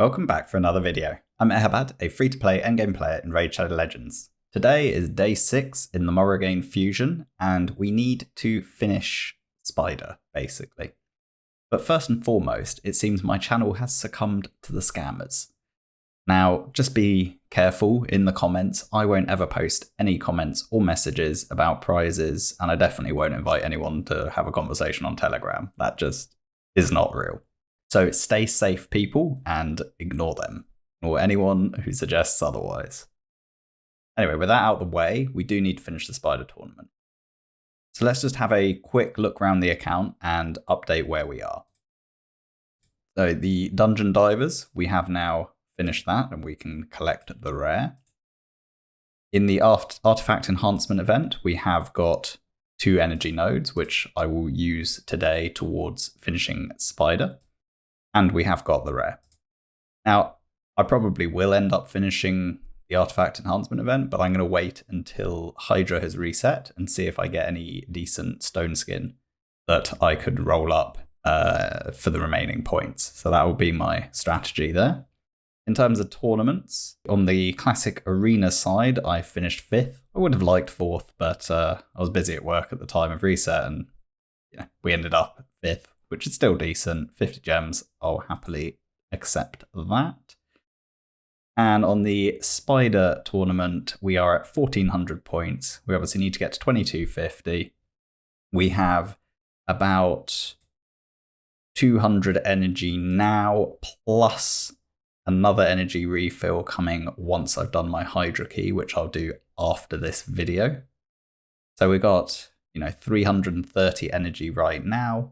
Welcome back for another video. I'm Eharbad, a free-to-play endgame player in Raid Shadow Legends. Today is day 6 in the Morrigaine fusion, and we need to finish Spider, basically. But first and foremost, it seems my channel has succumbed to the scammers. Now, just be careful in the comments. I won't ever post any comments or messages about prizes, and I definitely won't invite anyone to have a conversation on Telegram. That just is not real. So stay safe, people, and ignore them, or anyone who suggests otherwise. Anyway, with that out of the way, we do need to finish the Spider tournament. So let's just have a quick look around the account and update where we are. So the Dungeon Divers, we have now finished that, and we can collect the rare. In the Artifact Enhancement event, we have got 2 energy nodes, which I will use today towards finishing Spider. And we have got the rare. Now, I probably will end up finishing the Artifact Enhancement event, but I'm going to wait until Hydra has reset and see if I get any decent stone skin that I could roll up for the remaining points. So that will be my strategy there. In terms of tournaments, on the classic arena side, I finished 5th. I would have liked 4th, but I was busy at work at the time of reset, and we ended up 5th. Which is still decent. 50 gems, I'll happily accept that. And on the Spider tournament, we are at 1400 points. We obviously need to get to 2250. We have about 200 energy now, plus another energy refill coming once I've done my Hydra key, which I'll do after this video. So we got, 330 energy right now.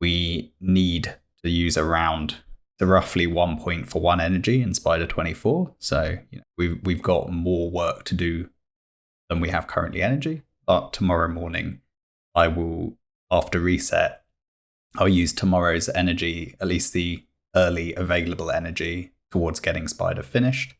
We need to use around roughly 1 point for 1 energy in Spider 24. So we've got more work to do than we have currently energy. But tomorrow morning, I will, after reset, I'll use tomorrow's energy, at least the early available energy, towards getting Spider finished.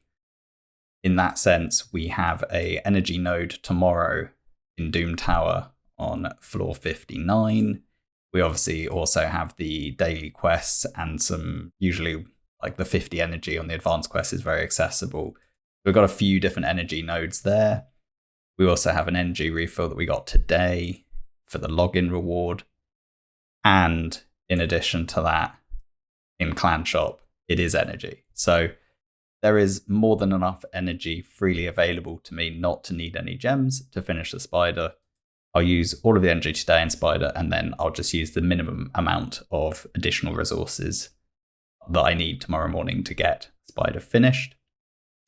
In that sense, we have a energy node tomorrow in Doom Tower on floor 59. We obviously also have the daily quests and some, usually like the 50 energy on the advanced quest is very accessible. We've got a few different energy nodes there. We also have an energy refill that we got today for the login reward. And in addition to that, in Clan Shop, it is energy. So there is more than enough energy freely available to me not to need any gems to finish the Spider. I'll use all of the energy today in Spider, and then I'll just use the minimum amount of additional resources that I need tomorrow morning to get Spider finished.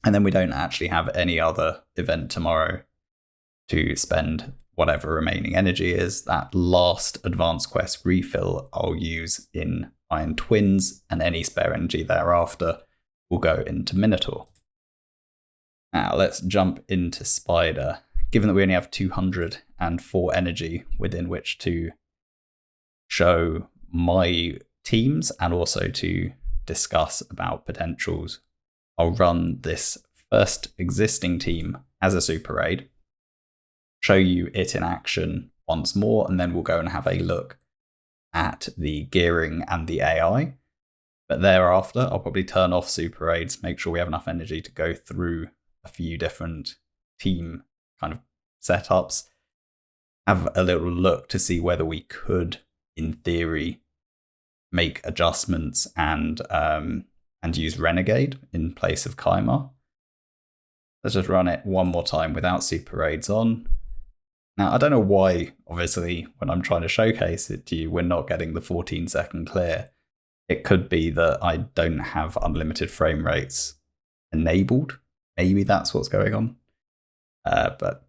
And then we don't actually have any other event tomorrow to spend whatever remaining energy is. That last advanced quest refill I'll use in Iron Twins, and any spare energy thereafter will go into Minotaur. Now let's jump into Spider. Given that we only have 204 energy within which to show my teams and also to discuss about potentials, I'll run this first existing team as a super raid, show you it in action once more, and then we'll go and have a look at the gearing and the AI. But thereafter, I'll probably turn off super raids, make sure we have enough energy to go through a few different team kind of setups, have a little look to see whether we could, in theory, make adjustments and use Renegade in place of Kaimar. Let's just run it one more time without super raids on. Now, I don't know why, obviously, when I'm trying to showcase it to you, we're not getting the 14-second clear. It could be that I don't have unlimited frame rates enabled. Maybe that's what's going on. But,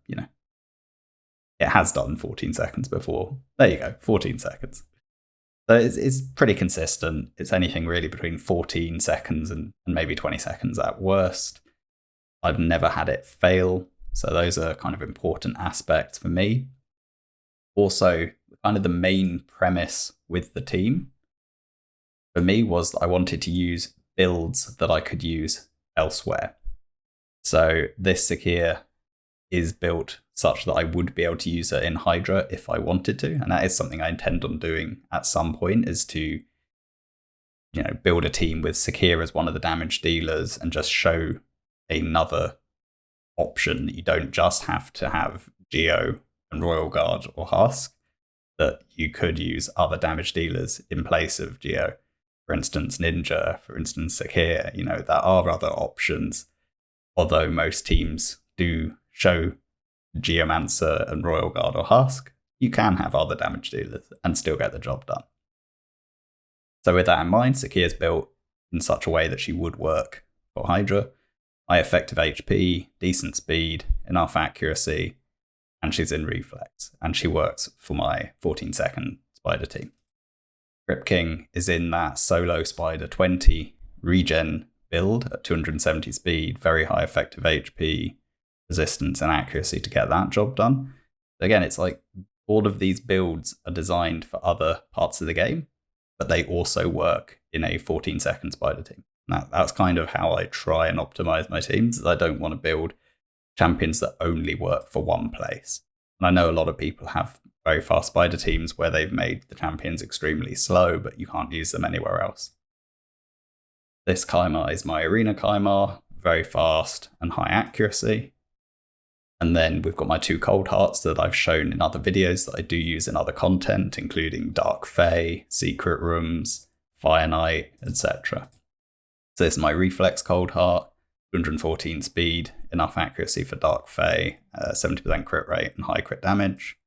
it has done 14 seconds before. There you go, 14 seconds. So it's pretty consistent. It's anything really between 14 seconds and maybe 20 seconds at worst. I've never had it fail. So those are kind of important aspects for me. Also, kind of the main premise with the team for me was that I wanted to use builds that I could use elsewhere. So this Sakir is built such that I would be able to use it in Hydra if I wanted to. And that is something I intend on doing at some point, is to build a team with Sakir as one of the damage dealers and just show another option that you don't just have to have Geo and Royal Guard or Husk, that you could use other damage dealers in place of Geo. For instance, Ninja, for instance, Sakir, there are other options. Although most teams do show Geomancer and Royal Guard or Husk, you can have other damage dealers and still get the job done. So with that in mind, Sakir is built in such a way that she would work for Hydra. High effective HP, decent speed, enough accuracy, and she's in reflex, and she works for my 14-second spider team. Crypt King is in that solo spider 20 regen build at 270 speed, very high effective HP, resistance and accuracy to get that job done. Again, it's like all of these builds are designed for other parts of the game, but they also work in a 14-second spider team. That's kind of how I try and optimize my teams, is I don't want to build champions that only work for one place. And I know a lot of people have very fast spider teams where they've made the champions extremely slow, but you can't use them anywhere else. This Kymar is my arena Kymar, very fast and high accuracy. And then we've got my 2 cold hearts that I've shown in other videos that I do use in other content, including Dark Fae, Secret Rooms, Fire Knight, etc. So this is my reflex cold heart, 214 speed, enough accuracy for Dark Fae, 70% crit rate and high crit damage.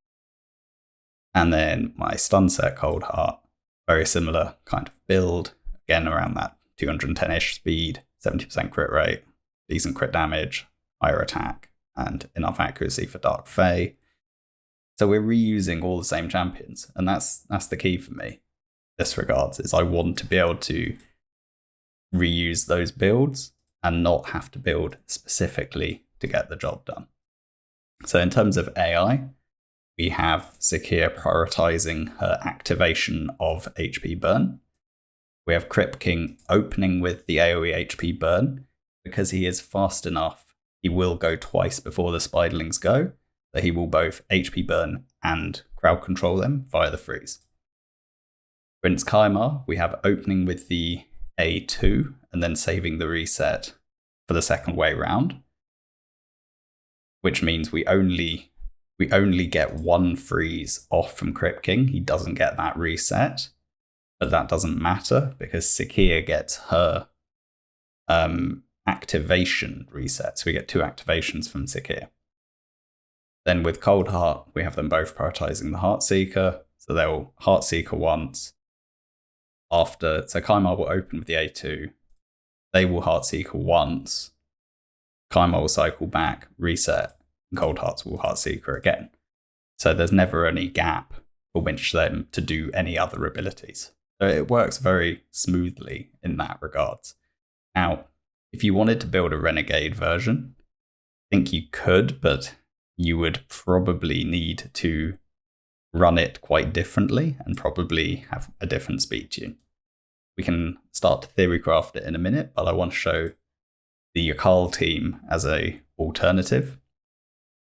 And then my stun set cold heart, very similar kind of build, again around that 210-ish speed, 70% crit rate, decent crit damage, higher attack, and enough accuracy for Dark Fae. So we're reusing all the same champions, and that's the key for me in this regards, is I want to be able to reuse those builds and not have to build specifically to get the job done. So in terms of AI, we have Sakir prioritizing her activation of HP burn. We have Crypt King opening with the AoE HP burn. Because he is fast enough, he will go twice before the spiderlings go, so he will both HP burn and crowd control them via the freeze. Prince Kymar, we have opening with the A2 and then saving the reset for the second way round, which means we only get one freeze off from Crypt King. He doesn't get that reset, but that doesn't matter because Sakir gets her activation reset. So we get 2 activations from Sakir. Then with Cold Heart, we have them both prioritizing the Heartseeker. So they'll Heartseeker once. So Kymar will open with the A2. They will Heartseeker once. Kymar will cycle back, reset, and Cold Hearts will Heartseeker again. So there's never any gap for which them to do any other abilities. So it works very smoothly in that regards. Now, if you wanted to build a Renegade version, I think you could, but you would probably need to run it quite differently and probably have a different speed tune. We can start to theory craft it in a minute, but I want to show the Yakal team as a alternative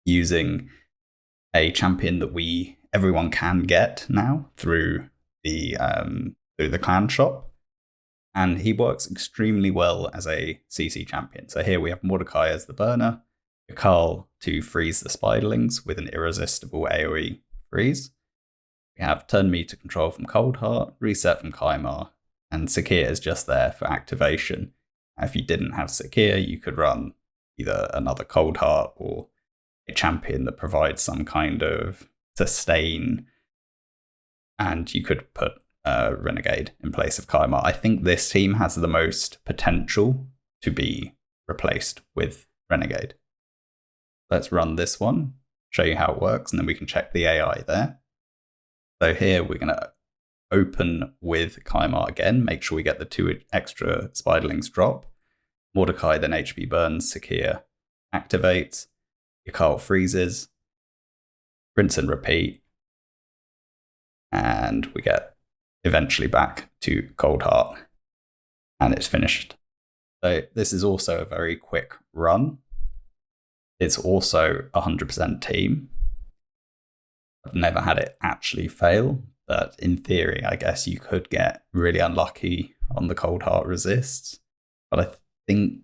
using a champion that everyone can get now through the clan shop. And he works extremely well as a CC champion. So here we have Mordecai as the burner, Yakal to freeze the spiderlings with an irresistible AoE freeze. We have turn me to control from Cold Heart, reset from Kymar, and Sakir is just there for activation. If you didn't have Sakir, you could run either another Cold Heart or a champion that provides some kind of sustain, and you could put Renegade in place of Kymar. I think this team has the most potential to be replaced with Renegade. Let's run this one, show you how it works, and then we can check the AI there. So here we're going to open with Kymar again, make sure we get the 2 extra spiderlings drop. Mordecai then HP burns, Sakir activates, Yakal freezes, rinse and repeat, and we get eventually back to Cold Heart, and it's finished. So this is also a very quick run. It's also 100% team. I've never had it actually fail, that in theory, I guess you could get really unlucky on the cold heart resists, but I think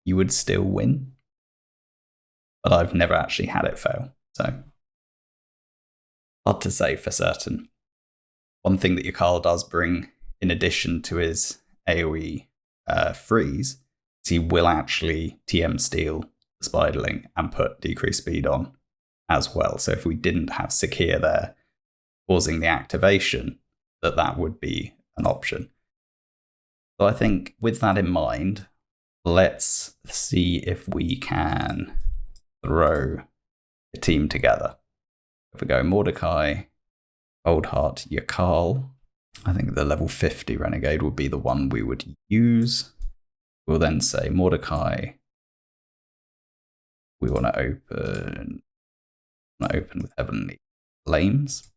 you would still win. But I've never actually had it fail, so hard to say for certain. One thing that your Carl does bring, in addition to his AoE freeze, is he will actually TM steal the Spiderling and put decreased speed on as well. So if we didn't have Sakir there causing the activation, that would be an option. So I think with that in mind, let's see if we can throw a team together. If we go Mordecai, Old Heart, Yakal, I think the level 50 Renegade would be the one we would use. We'll then say Mordecai. We want to open with Heavenly Flames.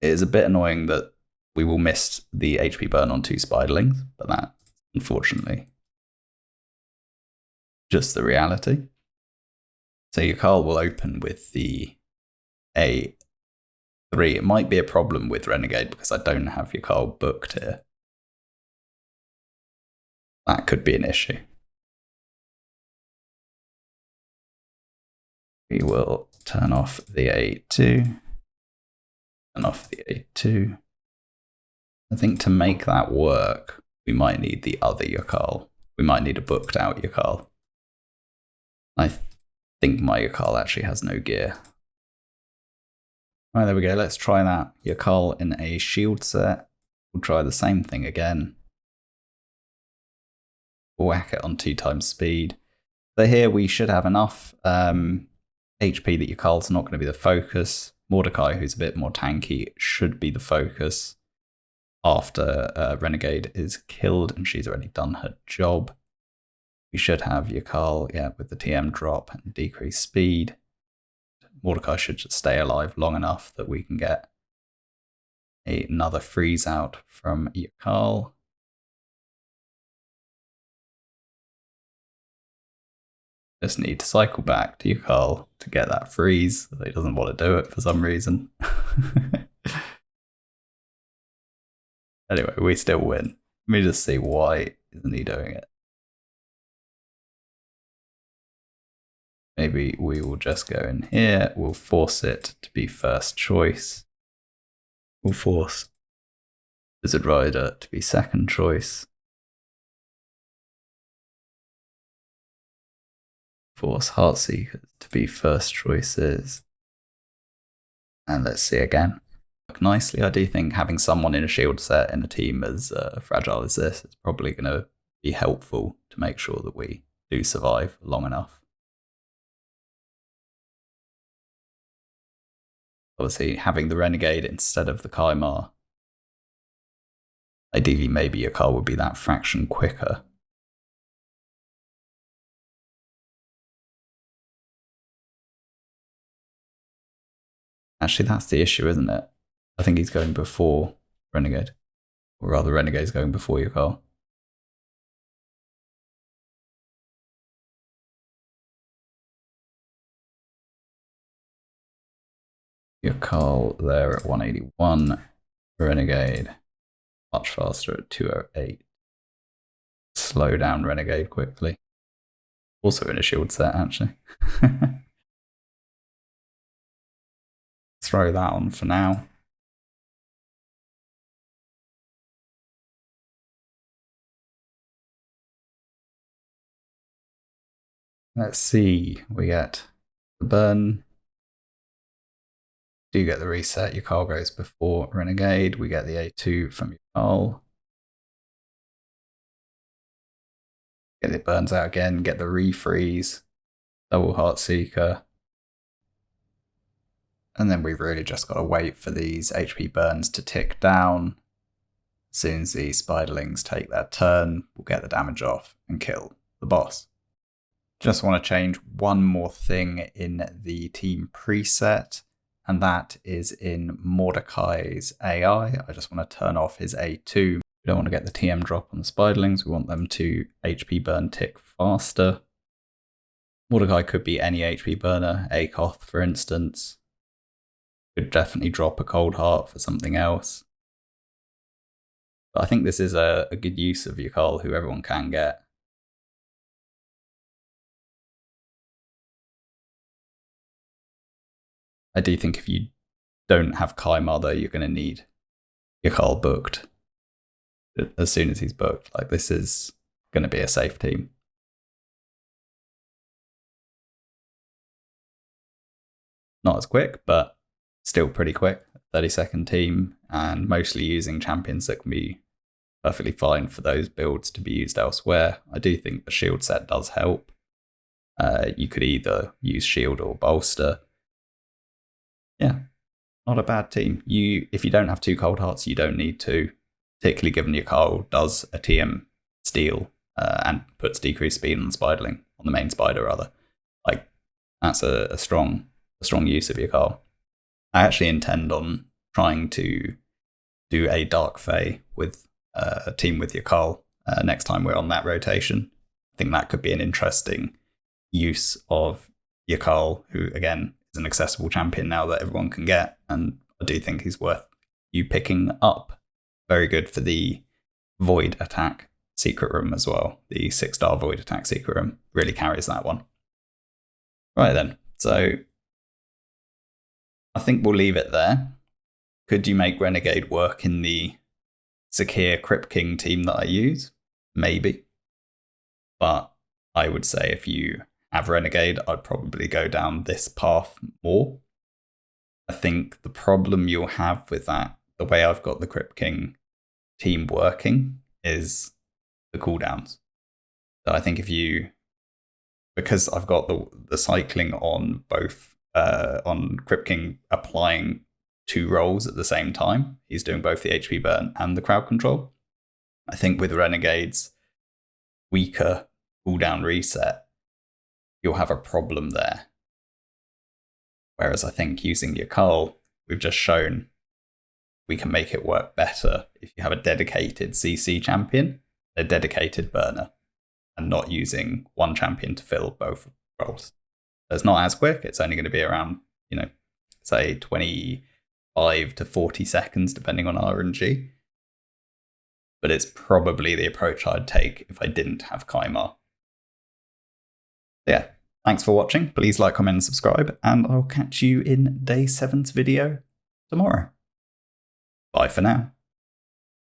It is a bit annoying that we will miss the HP burn on 2 Spiderlings, but that, unfortunately, just the reality. So your Carl will open with the A3. It might be a problem with Renegade because I don't have your Carl booked here. That could be an issue. We will turn off the A2. Turn off the A2. I think to make that work, we might need the other Yakal. We might need a booked out Yakal. I think my Yakal actually has no gear. Right, there we go. Let's try that. Yakal in a shield set. We'll try the same thing again. Whack it on 2 times speed. So here we should have enough HP that Yakal's not going to be the focus. Mordecai, who's a bit more tanky, should be the focus after Renegade is killed and she's already done her job. We should have Yakal, with the TM drop and decreased speed. Mordecai should just stay alive long enough that we can get another freeze out from Yakal. Just need to cycle back to Yakal to get that freeze. He doesn't want to do it for some reason. Anyway, we still win. Let me just see why isn't he doing it. Maybe we will just go in here. We'll force it to be first choice. We'll force Wizard Rider to be second choice. Force Heartseekers to be first choices. And let's see again. Look nicely. I do think having someone in a shield set in a team as fragile as this is probably going to be helpful to make sure that we do survive long enough. Obviously, having the Renegade instead of the Kaimar. Ideally, maybe your car would be that fraction quicker. Actually, that's the issue, isn't it? I think he's going before Renegade. Or rather, Renegade's going before your car. Your Carl there at 181. Renegade much faster at 208. Slow down Renegade quickly. Also in a shield set, actually. Throw that on for now. Let's see. We get the burn. Do get the reset. Your Carl goes before Renegade. We get the A2 from your Carl. Get it burns out again. Get the refreeze. Double Heartseeker. And then we've really just got to wait for these HP burns to tick down. As soon as the Spiderlings take their turn, we'll get the damage off and kill the boss. Just want to change one more thing in the team preset, and that is in Mordecai's AI. I just want to turn off his A2. We don't want to get the TM drop on the Spiderlings. We want them to HP burn tick faster. Mordecai could be any HP burner, Akoth for instance. Could definitely drop a cold heart for something else. But I think this is a good use of your Carl, who everyone can get. I do think if you don't have Kaimar, though, you're going to need your Carl booked as soon as he's booked. Like, this is going to be a safe team. Not as quick, but still pretty quick. 30-second team, and mostly using champions that can be perfectly fine for those builds to be used elsewhere. I do think the shield set does help. You could either use shield or bolster. Yeah, not a bad team. If you don't have 2 cold hearts, you don't need to, particularly given your Carl does a TM steal and puts decreased speed on the spiderling, on the main spider rather. Like, that's a strong use of your Carl. I actually intend on trying to do a Dark Fae with a team with your Carl next time we're on that rotation. I think that could be an interesting use of your Carl, who again is an accessible champion now that everyone can get, and I do think he's worth you picking up. Very good for the Void attack secret room as well. The 6-star Void attack secret room really carries that one. Right then, so I think we'll leave it there. Could you make Renegade work in the Zakir Crypt King team that I use? Maybe. But I would say if you have Renegade, I'd probably go down this path more. I think the problem you'll have with that, the way I've got the Crypt King team working, is the cooldowns. So I think because I've got the cycling on both, on Crypt King applying 2 roles at the same time, he's doing both the HP burn and the crowd control. I think with Renegade's weaker cooldown reset, you'll have a problem there. Whereas I think using your Carl, we've just shown we can make it work better if you have a dedicated CC champion, a dedicated burner, and not using one champion to fill both roles. So it's not as quick. It's only going to be around, say 25 to 40 seconds, depending on RNG. But it's probably the approach I'd take if I didn't have Kaimar. Yeah, thanks for watching. Please like, comment, and subscribe, and I'll catch you in day 7's video tomorrow. Bye for now.